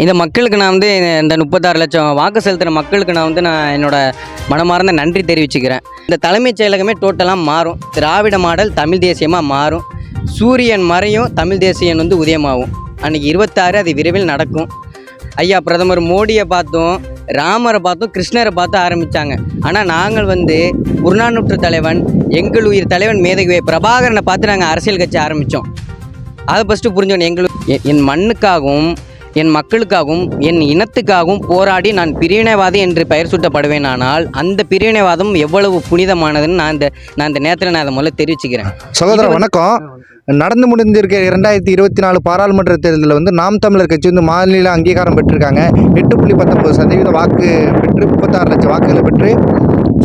இந்த மக்களுக்கு நான் வந்து இந்த 36 லட்சம் வாக்கு செலுத்துகிற மக்களுக்கு நான் என்னோட மனமார்ந்த நன்றி தெரிவிச்சுக்கிறேன். இந்த தலைமைச் செயலகமே டோட்டலாக மாறும். திராவிட மாடல் தமிழ் தேசியமாக மாறும். சூரியன் மறையும், தமிழ் தேசியன் வந்து உதயமாகும். அன்றைக்கி 26 அது விரைவில் நடக்கும். ஐயா பிரதமர் மோடியை பார்த்தோம், ராமரை பார்த்தோம், கிருஷ்ணரை பார்த்து ஆரம்பித்தாங்க. ஆனால் நாங்கள் வந்து புறநானூற்று தலைவன், எங்கள் உயிர் தலைவன் மேதகுவே பிரபாகரனை பார்த்து நாங்கள் அரசியல் கட்சி ஆரம்பித்தோம். அதை ஃபஸ்ட்டு புரிஞ்சோம். என் மண்ணுக்காகவும் என் மக்களுக்காகவும் என் இனத்துக்காகவும் போராடி நான் பிரிவினைவாதி என்று பெயர் சூட்டப்படுவேன். ஆனால் அந்த பிரிவினைவாதம் எவ்வளவு புனிதமானதுன்னு நான் இந்த நேரத்தில் நான் அதை முதல்ல தெரிவிச்சுக்கிறேன். சகோதரர் வணக்கம். நடந்து முடிந்திருக்க 2024 பாராளுமன்ற தேர்தலில் வந்து நாம் தமிழர் கட்சி வந்து மாநில அங்கீகாரம் பெற்றிருக்காங்க. 8.19% வாக்கு பெற்று 36 லட்சம் வாக்குகளை பெற்று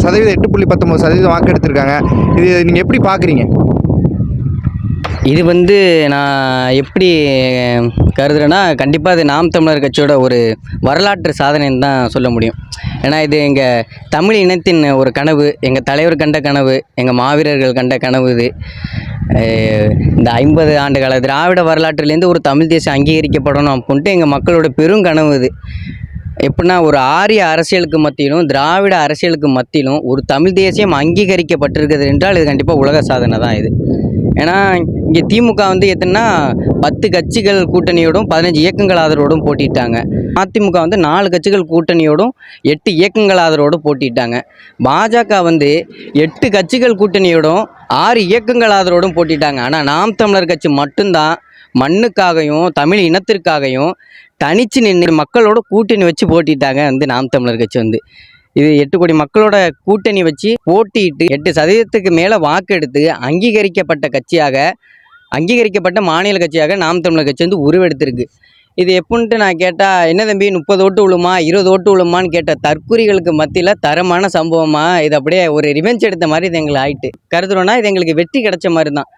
8.19% வாக்கு எடுத்திருக்காங்க. இது நீங்கள் எப்படி பார்க்குறீங்க? இது வந்து நான் எப்படி கருதுறேன்னா, கண்டிப்பாக அது நாம் தமிழர் கட்சியோட ஒரு வரலாற்று சாதனைன்னு தான் சொல்ல முடியும். ஏன்னா இது எங்கள் தமிழ் இனத்தின் ஒரு கனவு, எங்கள் தலைவர் கண்ட கனவு, எங்கள் மாவீரர்கள் கண்ட கனவு. இது இந்த 50 ஆண்டுகால திராவிட வரலாற்றிலேருந்து ஒரு தமிழ் தேசம் அங்கீகரிக்கப்படணும் அப்படின்ட்டு எங்கள் மக்களோட பெரும் கனவு. இது எப்படின்னா, ஒரு ஆரிய அரசியலுக்கு மத்தியிலும் திராவிட அரசியலுக்கு மத்தியிலும் ஒரு தமிழ் தேசியம் அங்கீகரிக்கப்பட்டிருக்கிறது என்றால் இது கண்டிப்பாக உலக சாதனை தான் இது. ஏன்னா இங்கே திமுக வந்து எத்தனைனா 10 கட்சிகள் கூட்டணியோடும் 15 இயக்கங்கள் ஆதரவோடும் போட்டிட்டாங்க. அதிமுக வந்து 4 கட்சிகள் கூட்டணியோடும் 8 இயக்கங்கள் ஆதரவோடு போட்டிட்டாங்க. பாஜக வந்து 8 கட்சிகள் கூட்டணியோடும் 6 இயக்கங்கள் ஆதரவோடும் போட்டிட்டாங்க. ஆனால் நாம் தமிழர் கட்சி மட்டும்தான் மண்ணுக்காகவும் தமிழ் இனத்திற்காகவும் தனிச்சு நின்று மக்களோட கூட்டணி வச்சு போட்டிட்டாங்க. வந்து நாம் தமிழர் கட்சி வந்து இது 8 கோடி மக்களோட கூட்டணி வச்சு போட்டிட்டு 8% மேலே வாக்கு எடுத்து அங்கீகரிக்கப்பட்ட மாநில கட்சியாக நாம் தமிழர் கட்சி வந்து உருவெடுத்திருக்கு. இது எப்படின்ட்டு நான் கேட்டால், என்ன தம்பி 30 ஓட்டு விழுமா 20 ஓட்டு விழுமான்னு கேட்ட தற்குறிகளுக்கு மத்தியில் தரமான சம்பவமாக இது அப்படியே ஒரு ரிவெஞ்ச் எடுத்த மாதிரி இது எங்களுக்கு ஆயிட்டு கருதுறோன்னா, இது எங்களுக்கு வெற்றி கிடைச்ச மாதிரி தான்.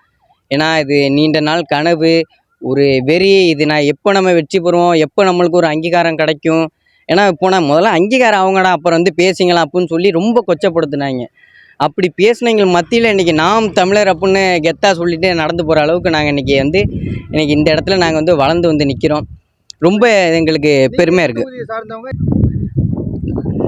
ஏன்னா இது நீண்ட நாள் கனவு, ஒரு வெறி. இது நான் எப்போ நம்ம வெற்றி பெறுவோம், எப்போ நம்மளுக்கு ஒரு அங்கீகாரம் கிடைக்கும். ஏன்னா போனால் முதல்ல அங்கீகாரம் அவங்கடா, அப்புறம் வந்து பேசிங்களா அப்படின்னு சொல்லி ரொம்ப கொச்சப்படுத்தினாங்க. அப்படி பேசினவங்க மத்தியில் இன்றைக்கி நாம் தமிழர் அப்படின்னு கெத்தாக சொல்லிட்டு நடந்து போகிற அளவுக்கு நாங்கள் இன்றைக்கி இந்த இடத்துல நாங்கள் வந்து வளர்ந்து வந்து நிற்கிறோம். ரொம்ப எங்களுக்கு பெருமையாக இருக்குது.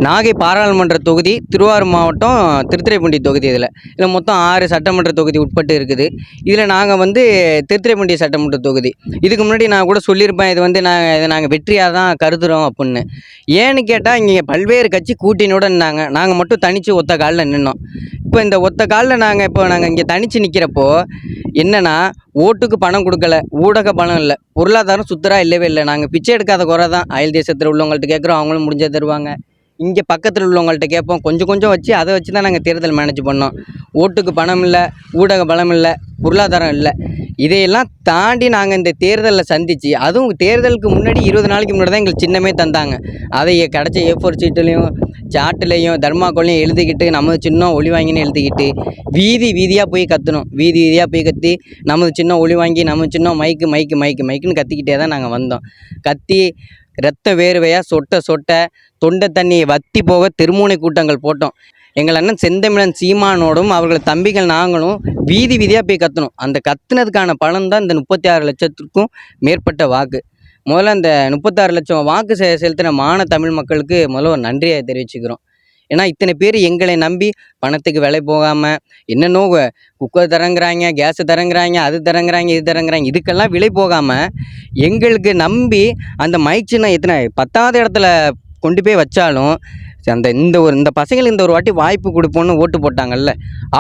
நாகை பாராளுமன்ற தொகுதி, திருவாரூர் மாவட்டம் திருத்துறைப்பூண்டி தொகுதி. இதில் மொத்தம் 6 சட்டமன்ற தொகுதி உட்பட்டு இருக்குது. இதில் நாங்கள் வந்து திருத்துறைப்பூண்டி சட்டமன்ற தொகுதி. இதுக்கு முன்னாடி நான் கூட சொல்லியிருப்பேன், இதை நாங்கள் வெற்றியாக தான் கருதுகிறோம் அப்படின்னு. ஏன்னு கேட்டால், இங்கே பல்வேறு கட்சி கூட்டணியோடு இருந்தாங்க, நாங்கள் மட்டும் தனித்து ஒத்த காலில் நின்னோம். இப்போ இந்த ஒத்த காலில் நாங்கள் இங்கே தனித்து நிற்கிறப்போ என்னென்னா, ஓட்டுக்கு பணம் கொடுக்கல, ஊடக பணம் இல்லை, பொருளாதாரம் சுத்தராக இல்லவே இல்லை. நாங்கள் பிச்சை எடுக்காத குறை தான். அயல் தேசத்தில் உள்ளவங்கள்ட்ட கேட்குறோம், அவங்களும் முடிஞ்சே தருவாங்க. இங்கே பக்கத்தில் உள்ளவங்கள்ட்ட கேட்போம், கொஞ்சம் வச்சு அதை வச்சு தான் நாங்கள் தேர்தல் மேனேஜ் பண்ணோம். ஓட்டுக்கு பணம் இல்லை, ஊடக பலம் இல்லை, பொருளாதாரம் இல்லை. இதையெல்லாம் தாண்டி நாங்கள் இந்த தேர்தலில் சந்தித்து, அதுவும் தேர்தலுக்கு முன்னாடி 20 நாளைக்கு முன்னாடி தான் எங்களுக்கு சின்னமே தந்தாங்க. அதை கிடச்ச A4 சீட்டுலேயும் சாட்டுலேயும் தர்மாக்கோலையும் எழுதிக்கிட்டு, நமது சின்னம் ஒளி வாங்கின்னு எழுதிக்கிட்டு வீதியாக போய் கற்றணும். வீதியாக போய் கத்தி நமது சின்னம் ஒளி வாங்கி, நமது சின்னம் மைக்குன்னு கத்திக்கிட்டே தான் நாங்கள் வந்தோம். கத்தி இரத்த வேர்வையாக சொட்ட தொண்டை தண்ணி வத்தி போக தெருமுனை கூட்டங்கள் போட்டோம். எங்கள் அண்ணன் செந்தமிழன் சீமானோடும் அவர்கள் தம்பிகள் நாங்களும் வீதியாக போய் கற்றணும். அந்த கத்துனதுக்கான பலன் தான் இந்த 36 லட்சத்துக்கும் மேற்பட்ட வாக்கு. முதல்ல அந்த 36 லட்சம் வாக்கு செலுத்தின தமிழ் மக்களுக்கு முதல்ல ஒரு நன்றியை தெரிவிச்சுக்கிறோம். ஏன்னா இத்தனை பேர் எங்களை நம்பி பணத்துக்கு விலை போகாமல் என்னென்னோ குக்கர் தரங்குறாங்க, கேஸு தரங்குறாங்க, அது தரங்குறாங்க, இது தரங்குறாங்க, இதுக்கெல்லாம் விலை போகாமல் எங்களுக்கு நம்பி அந்த மைக் சின்னம் எத்தனை 10வது இடத்துல கொண்டு போய் வச்சாலும் இந்த பசங்களுக்கு இந்த ஒரு வாட்டி வாய்ப்பு கொடுப்போன்னு ஓட்டு போட்டாங்கல்ல,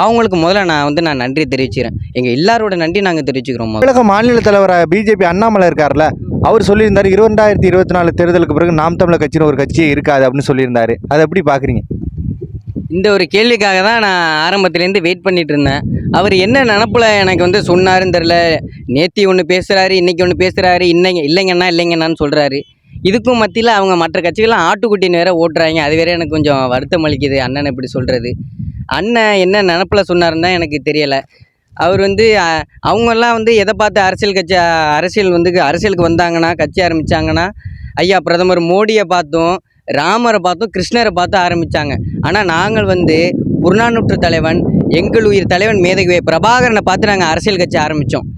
அவங்களுக்கு முதல்ல நான் நன்றி தெரிவிச்சுக்கிறேன். எங்கள் எல்லாரோட நன்றி நாங்கள் தெரிவிச்சுக்கிறோம். தமிழக மாநில தலைவராக பிஜேபி அண்ணாமலை இருக்கார்ல, அவர் சொல்லியிருந்தார் 2024 தேர்தலுக்கு பிறகு நாம் தமிழர் கட்சின்னு ஒரு கட்சியே இருக்காது அப்படின்னு சொல்லியிருந்தாரு. அதை எப்படி பார்க்குறீங்க? இந்த ஒரு கேள்விக்காக தான் நான் ஆரம்பத்துலேருந்து வெயிட் பண்ணிட்டு இருந்தேன். அவர் என்ன நினப்பில் எனக்கு சொன்னாருன்னு தெரில. நேத்தி ஒன்று பேசுகிறாரு, இன்றைக்கி ஒன்று பேசுகிறாரு, இல்லைங்கண்ணான்னு சொல்கிறாரு. இதுக்கும் மத்தியில் அவங்க மற்ற கட்சிகள்லாம் ஆட்டுக்குட்டின்னு வேற ஓட்டுறாங்க. அது வேற எனக்கு கொஞ்சம் வருத்தம் அளிக்குது. அண்ணன் இப்படி சொல்கிறது, அண்ணன் என்ன நினப்பில் சொன்னாருன்னு தான் எனக்கு தெரியலை. அவர் அவங்கெல்லாம் எதை பார்த்து அரசியலுக்கு வந்தாங்கன்னா, கட்சி ஆரம்பித்தாங்கன்னா, ஐயா பிரதமர் மோடியை பார்த்தும் ராமரை பார்த்தும் கிருஷ்ணரை பார்த்து ஆரம்பித்தாங்க. ஆனால் நாங்கள் புறநானூற்று தலைவன், எங்கள் உயிர் தலைவன் மேதகுவே பிரபாகரனை பார்த்து நாங்கள் அரசியல் கட்சி ஆரம்பித்தோம்.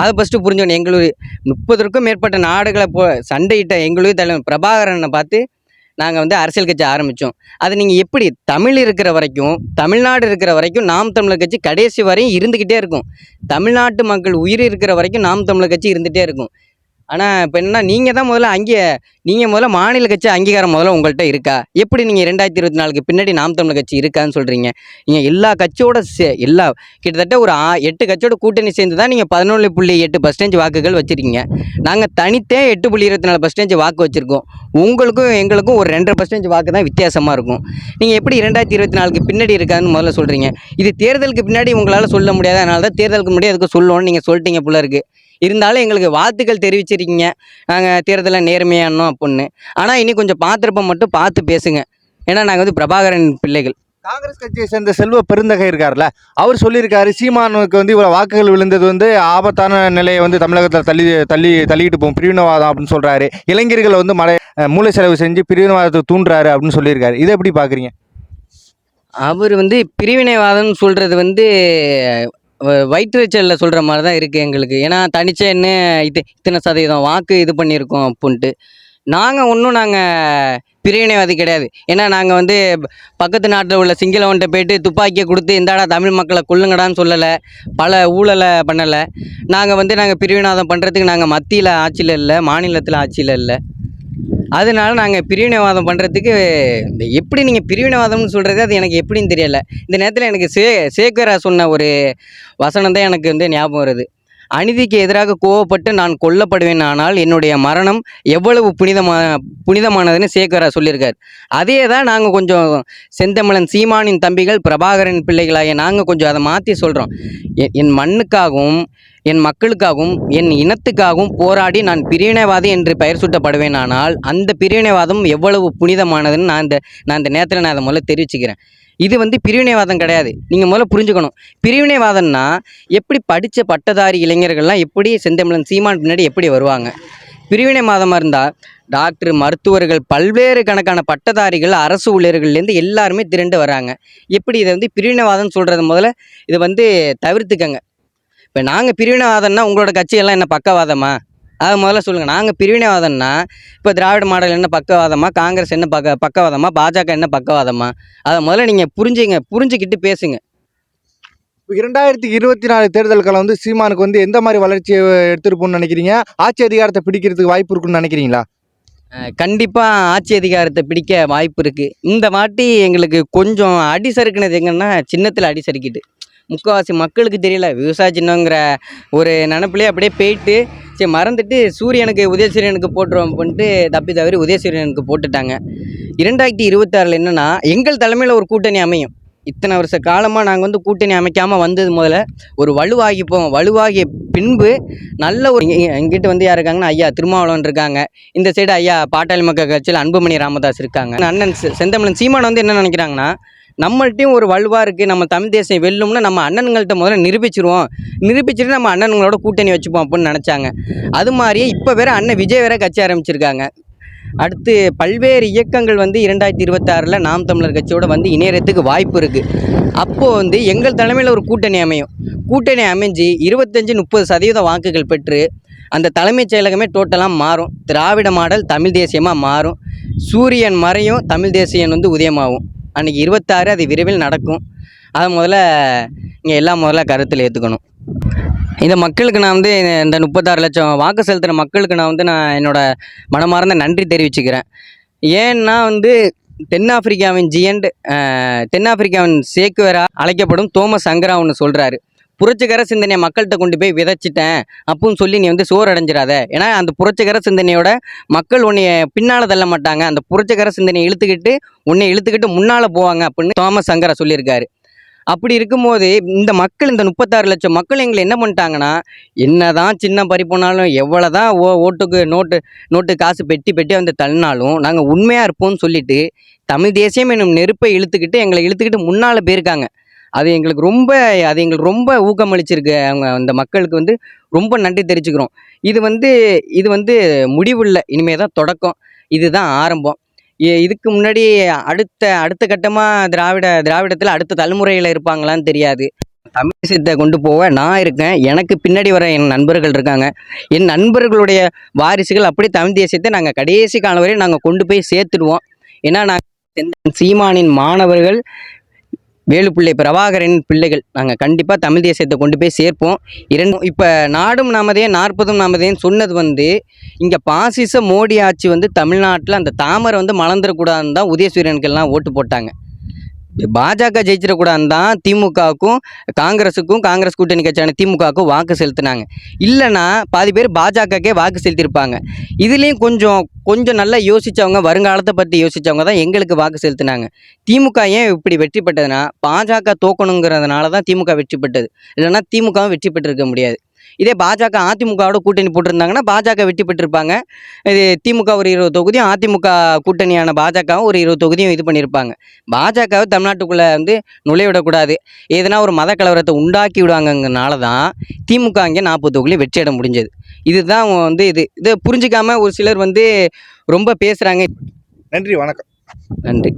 அதை ஃபஸ்ட்டு புரிஞ்சுக்கணும். எங்களுக்கு 30க்கும் மேற்பட்ட நாடுகளை சண்டையிட்ட எங்களுடைய தலைவர் பிரபாகரனை பார்த்து நாங்கள் வந்து அரசியல் கட்சி ஆரம்பித்தோம். அது நீங்கள் எப்படி தமிழ் இருக்கிற வரைக்கும், தமிழ்நாடு இருக்கிற வரைக்கும் நாம் தமிழர் கட்சி கடைசி வரையும் இருந்துக்கிட்டே இருக்கும். தமிழ்நாட்டு மக்கள் உயிர் இருக்கிற வரைக்கும் நாம் தமிழர் கட்சி இருந்துகிட்டே இருக்கும். ஆனால் இப்போ என்னன்னா, நீங்கள் தான் முதல்ல மாநில கட்சி அங்கீகாரம் முதல்ல உங்கள்கிட்ட இருக்கா? எப்படி நீங்கள் 2024க்கு பின்னாடி நாம் தமிழர் கட்சி இருக்கான்னு சொல்கிறீங்க? நீங்கள் எல்லா கட்சியோட கிட்டத்தட்ட ஒரு 8 கட்சியோட கூட்டணி சேர்ந்து தான் நீங்கள் 11.8% வாக்குகள் வச்சுருக்கீங்க. நாங்கள் தனித்தே 8.24% வாக்கு வச்சுருக்கோம். உங்களுக்கும் எங்களுக்கும் ஒரு 2.5% வாக்கு தான் வித்தியாசமாக இருக்கும். நீங்கள் எப்படி 2024க்கு பின்னாடி இருக்காதுன்னு முதல்ல சொல்கிறீங்க? இது தேர்தலுக்கு பின்னாடி உங்களால் சொல்ல முடியாது. அதனால தான் தேர்தலுக்கு முன்னாடி அதுக்கு சொல்லணும்னு நீங்கள் சொல்லிட்டீங்க போல இருக்குது. இருந்தாலும் எங்களுக்கு வாழ்த்துக்கள் தெரிவிச்சிருக்கீங்க, நாங்கள் தேர்தலில் நேர்மையானோம் அப்புடின்னு. ஆனால் இனி கொஞ்சம் மட்டும் பார்த்து பேசுங்க. ஏன்னா நாங்கள் வந்து பிரபாகரன் பிள்ளைகள். காங்கிரஸ் கட்சியை சேர்ந்த செல்வ பெருந்தகை இருக்கார்ல, அவர் சொல்லியிருக்காரு சீமானுக்கு வந்து இவ்வளோ வாக்குகள் விழுந்தது வந்து ஆபத்தான நிலையை வந்து தமிழகத்தில் தள்ளிட்டு போகும், பிரிவினவாதம் அப்படின்னு சொல்கிறாரு. இளைஞர்களை வந்து மூளை செலவு செஞ்சு பிரிவினவாதத்தை தூண்டுறாரு அப்படின்னு சொல்லியிருக்காரு. இதை எப்படி பார்க்குறீங்க? அவர் வந்து பிரிவினைவாதம்னு சொல்கிறது வந்து வயிற்றுச்சலில் சொல்கிற மாதிரி தான் இருக்குது எங்களுக்கு. ஏன்னா தனிச்சேன்னு இத்தனை சதவீதம் வாக்கு இது பண்ணியிருக்கோம் அப்புடின்ட்டு. நாங்கள் பிரிவினைவாதி கிடையாது. ஏன்னா நாங்கள் வந்து பக்கத்து நாட்டில் உள்ள சிங்களவன்கிட்ட போய்ட்டு துப்பாக்கியை கொடுத்து இந்தாடா தமிழ் மக்களை கொல்லுங்கடான்னு சொல்லலை, பல ஊழலை பண்ணலை. நாங்கள் பிரிவினைவாதம் பண்ணுறதுக்கு நாங்கள் மத்தியில் ஆட்சியில் இல்லை, மாநிலத்தில் ஆட்சியில் இல்லை. அதனால நாங்கள் பிரிவினைவாதம் பண்ணுறதுக்கு எப்படி நீங்கள் பிரிவினைவாதம்னு சொல்கிறது அது எனக்கு எப்படின்னு தெரியலை. இந்த நேரத்தில் எனக்கு சேக்குவரா சொன்ன ஒரு வசனம் தான் எனக்கு வந்து ஞாபகம் வருது. அநீதிக்கு எதிராக கோவப்பட்டு நான் கொல்லப்படுவேன், ஆனால் என்னுடைய மரணம் எவ்வளவு புனிதமானதுன்னு சேக்குவரா சொல்லியிருக்கார். அதே தான் நாங்கள் கொஞ்சம் செந்தமிழன் சீமானின் தம்பிகள் பிரபாகரன் பிள்ளைகளாகிய நாங்கள் கொஞ்சம் அதை மாற்றி சொல்கிறோம். என் மண்ணுக்காகவும் என் மக்களுக்காகவும் என் இனத்துக்காகவும் போராடி நான் பிரிவினைவாதி என்று பெயர் சூட்டப்படுவேன், ஆனால் அந்த பிரிவினைவாதம் எவ்வளவு புனிதமானதுன்னு நான் இந்த நேரத்தில் நான் அதை முதல்ல தெரிவிச்சுக்கிறேன். இது வந்து பிரிவினைவாதம் கிடையாது. நீங்கள் முதல்ல புரிஞ்சுக்கணும். பிரிவினைவாதம்னா எப்படி படித்த பட்டதாரி இளைஞர்கள்லாம் எப்படி செந்தமிழன் சீமான் பின்னாடி எப்படி வருவாங்க? பிரிவினைவாதமாக இருந்தால் டாக்டர், மருத்துவர்கள், பல்வேறு கணக்கான பட்டதாரிகள், அரசு ஊழியர்கள்லேருந்து எல்லாருமே திரண்டு வராங்க. எப்படி இதை வந்து பிரிவினைவாதம்னு சொல்கிறது முதல்ல இதை வந்து தவிர்த்துக்கங்க. இப்போ நாங்கள் பிரிவினைவாதம்னா உங்களோட கட்சியெல்லாம் என்ன பக்கவாதமா? அதை முதல்ல சொல்லுங்கள். நாங்கள் பிரிவினைவாதம்னா இப்போ திராவிட மாடல் என்ன பக்கவாதமா, காங்கிரஸ் என்ன பக்கவாதமா, பாஜக என்ன பக்கவாதமா? அதை முதல்ல நீங்கள் புரிஞ்சுக்கிட்டு பேசுங்க. 2024 தேர்தல் காலம் வந்து சீமானுக்கு வந்து எந்த மாதிரி வளர்ச்சியை எடுத்துகிட்டு போகணும்னு நினைக்கிறீங்க? ஆட்சி அதிகாரத்தை பிடிக்கிறதுக்கு வாய்ப்பு இருக்குன்னு நினைக்கிறீங்களா? கண்டிப்பாக ஆட்சி அதிகாரத்தை பிடிக்க வாய்ப்பு இருக்குது. இந்த வாட்டி எங்களுக்கு கொஞ்சம் அடி சறுக்குனது எங்கன்னா சின்னத்தில் அடி சறுக்கிட்டு முக்கால்வாசி மக்களுக்கு தெரியல. விவசாய சின்னங்கிற ஒரு நினப்பிலே அப்படியே போயிட்டு சரி மறந்துட்டு உதயசூரியனுக்கு போட்டுருவோம் பண்ணிட்டு தப்பி தவறி உதயசூரியனுக்கு போட்டுட்டாங்க. 2026 என்னென்னா எங்கள் தலைமையில் ஒரு கூட்டணி அமையும். இத்தனை வருஷ காலமாக நாங்கள் வந்து கூட்டணி அமைக்காமல் வந்தது முதல்ல ஒரு வலுவாகிய பின்பு நல்ல ஒரு எங்கிட்ட வந்து யார் இருக்காங்கன்னா ஐயா திருமாவளவன் இருக்காங்க. இந்த சைடு ஐயா பாட்டாளி மக்கள் கட்சியில் அன்புமணி ராமதாஸ் இருக்காங்க. அண்ணன் செந்தமிழன் சீமான் வந்து என்ன நினைக்கிறாங்கன்னா, நம்மள்ட்டையும் ஒரு வலுவாக இருக்குது, நம்ம தமிழ் தேசம் வெல்லும்னா நம்ம அண்ணன்கள்கிட்ட முதல்ல நிரூபிச்சுட்டு நம்ம அண்ணன்களோட கூட்டணி வச்சுப்போம் அப்படின்னு நினச்சாங்க. அது மாதிரியே இப்போ வேறு அண்ணன் விஜய் வேறு கட்சி ஆரம்பிச்சிருக்காங்க. அடுத்து பல்வேறு இயக்கங்கள் வந்து 2026 நாம் தமிழர் கட்சியோட வந்து இணையறதுக்கு வாய்ப்பு இருக்குது. அப்போது வந்து எங்கள் தலைமையில் ஒரு கூட்டணி அமையும். கூட்டணி அமைஞ்சு 25-30% வாக்குகள் பெற்று அந்த தலைமைச் செயலகமே டோட்டலாக மாறும். திராவிட மாடல் தமிழ் தேசியமாக மாறும். சூரியன் மறையும், தமிழ் தேசியன் வந்து உதயமாகும். அன்றைக்கி 26 அது விரைவில் நடக்கும். அதை முதல்ல கருத்தில் ஏற்றுக்கணும். இந்த மக்களுக்கு நான் வந்து இந்த 36 லட்சம் வாக்கு செலுத்துகிற மக்களுக்கு நான் என்னோடய மனமார்ந்த நன்றி தெரிவிச்சுக்கிறேன். ஏன்னா வந்து தென்னாப்பிரிக்காவின் சேக்குவரா அழைக்கப்படும் தோமஸ் சங்கரா ஒன்று சொல்கிறாரு. புரட்சிகர சிந்தனையை மக்கள்கிட்ட கொண்டு போய் விதைச்சிட்டேன் அப்படின்னு சொல்லி நீ வந்து சோறு அடைஞ்சிடாத. ஏன்னா அந்த புரட்சிகர சிந்தனையோட மக்கள் உன்னைய பின்னால் தள்ள மாட்டாங்க, அந்த புரட்சிகர சிந்தனையை இழுத்துக்கிட்டு முன்னால் போவாங்க அப்படின்னு தோமஸ் சங்கரா சொல்லியிருக்காரு. அப்படி இருக்கும்போது இந்த 36 லட்சம் மக்கள் எங்களை என்ன பண்ணிட்டாங்கன்னா, என்னதான் சின்ன பறி போனாலும் எவ்வளோதான் ஓட்டுக்கு நோட்டு காசு பெட்டி வந்து தள்ளினாலும் நாங்கள் உண்மையாக இருப்போம்னு சொல்லிட்டு தமிழ் தேசியம் என்னும் நெருப்பை எங்களை இழுத்துக்கிட்டு முன்னால் போயிருக்காங்க. அது எங்களுக்கு ரொம்ப ஊக்கமளிச்சிருக்கு. அந்த மக்களுக்கு வந்து ரொம்ப நன்றி தெரிவிச்சுக்கிறோம். இது வந்து முடிவு இல்லை, இனிமேல் தான் தொடக்கம், இதுதான் ஆரம்பம். இதுக்கு முன்னாடி அடுத்த கட்டமாக திராவிடத்தில் அடுத்த தலைமுறையில் இருப்பாங்களான்னு தெரியாது. தமிழ் தேசியத்தை கொண்டு போக நான் இருக்கேன். எனக்கு பின்னாடி வர என் நண்பர்கள் இருக்காங்க. என் நண்பர்களுடைய வாரிசுகள் அப்படியே தமிழ் தேசியத்தை நாங்கள் கடைசி காலம் வரை நாங்கள் கொண்டு போய் சேர்த்துடுவோம். ஏன்னா நாங்கள் சீமானின் மாணவர்கள், வேலுப்பிள்ளை பிரபாகரன் பிள்ளைகள். நாங்கள் கண்டிப்பாக தமிழ் தேசியத்தை கொண்டு போய் சேர்ப்போம். இப்போ நாடும் நாமதே 40ம் நாமதேன்னு சொன்னது இங்கே பாசிச மோடி ஆட்சி தமிழ்நாட்டில் அந்த தாமரை மலர்ந்துடக்கூடாதுன்னு தான் உதயசூரியனுக்கெல்லாம் ஓட்டு போட்டாங்க. பாஜக ஜெயிச்சிடக்கூடாதுன்னு தான் திமுகவுக்கும் காங்கிரஸுக்கும், காங்கிரஸ் கூட்டணி கட்சியான திமுகவுக்கும் வாக்கு செலுத்தினாங்க. இல்லைன்னா பாதி பேர் பாஜகக்கே வாக்கு செலுத்தியிருப்பாங்க. இதுலேயும் கொஞ்சம் நல்லா யோசித்தவங்க, வருங்காலத்தை பற்றி யோசித்தவங்க தான் எங்களுக்கு வாக்கு செலுத்தினாங்க. திமுக ஏன் இப்படி வெற்றி பெற்றதுன்னா பாஜக தோக்கணுங்கிறதுனால தான் திமுக வெற்றி பெற்றது. இல்லைன்னா திமுகவும் வெற்றி பெற்றிருக்க முடியாது. இதே பாஜக அதிமுகவோட கூட்டணி போட்டிருந்தாங்கன்னா பாஜக வெற்றி பெற்றிருப்பாங்க. இது திமுக ஒரு 20 தொகுதியும், அதிமுக கூட்டணியான பாஜகவும் ஒரு 20 தொகுதியும் இது பண்ணியிருப்பாங்க. பாஜகவை தமிழ்நாட்டுக்குள்ளே நுழைவிடக்கூடாது, எதனா ஒரு மத கலவரத்தை உண்டாக்கி விடுவாங்கங்கிறனால தான் திமுக அங்கே 40 தொகுதியும் வெற்றியிட முடிஞ்சது. இதுதான் இதை புரிஞ்சிக்காம ஒரு சிலர் ரொம்ப பேசுகிறாங்க. நன்றி, வணக்கம். நன்றி.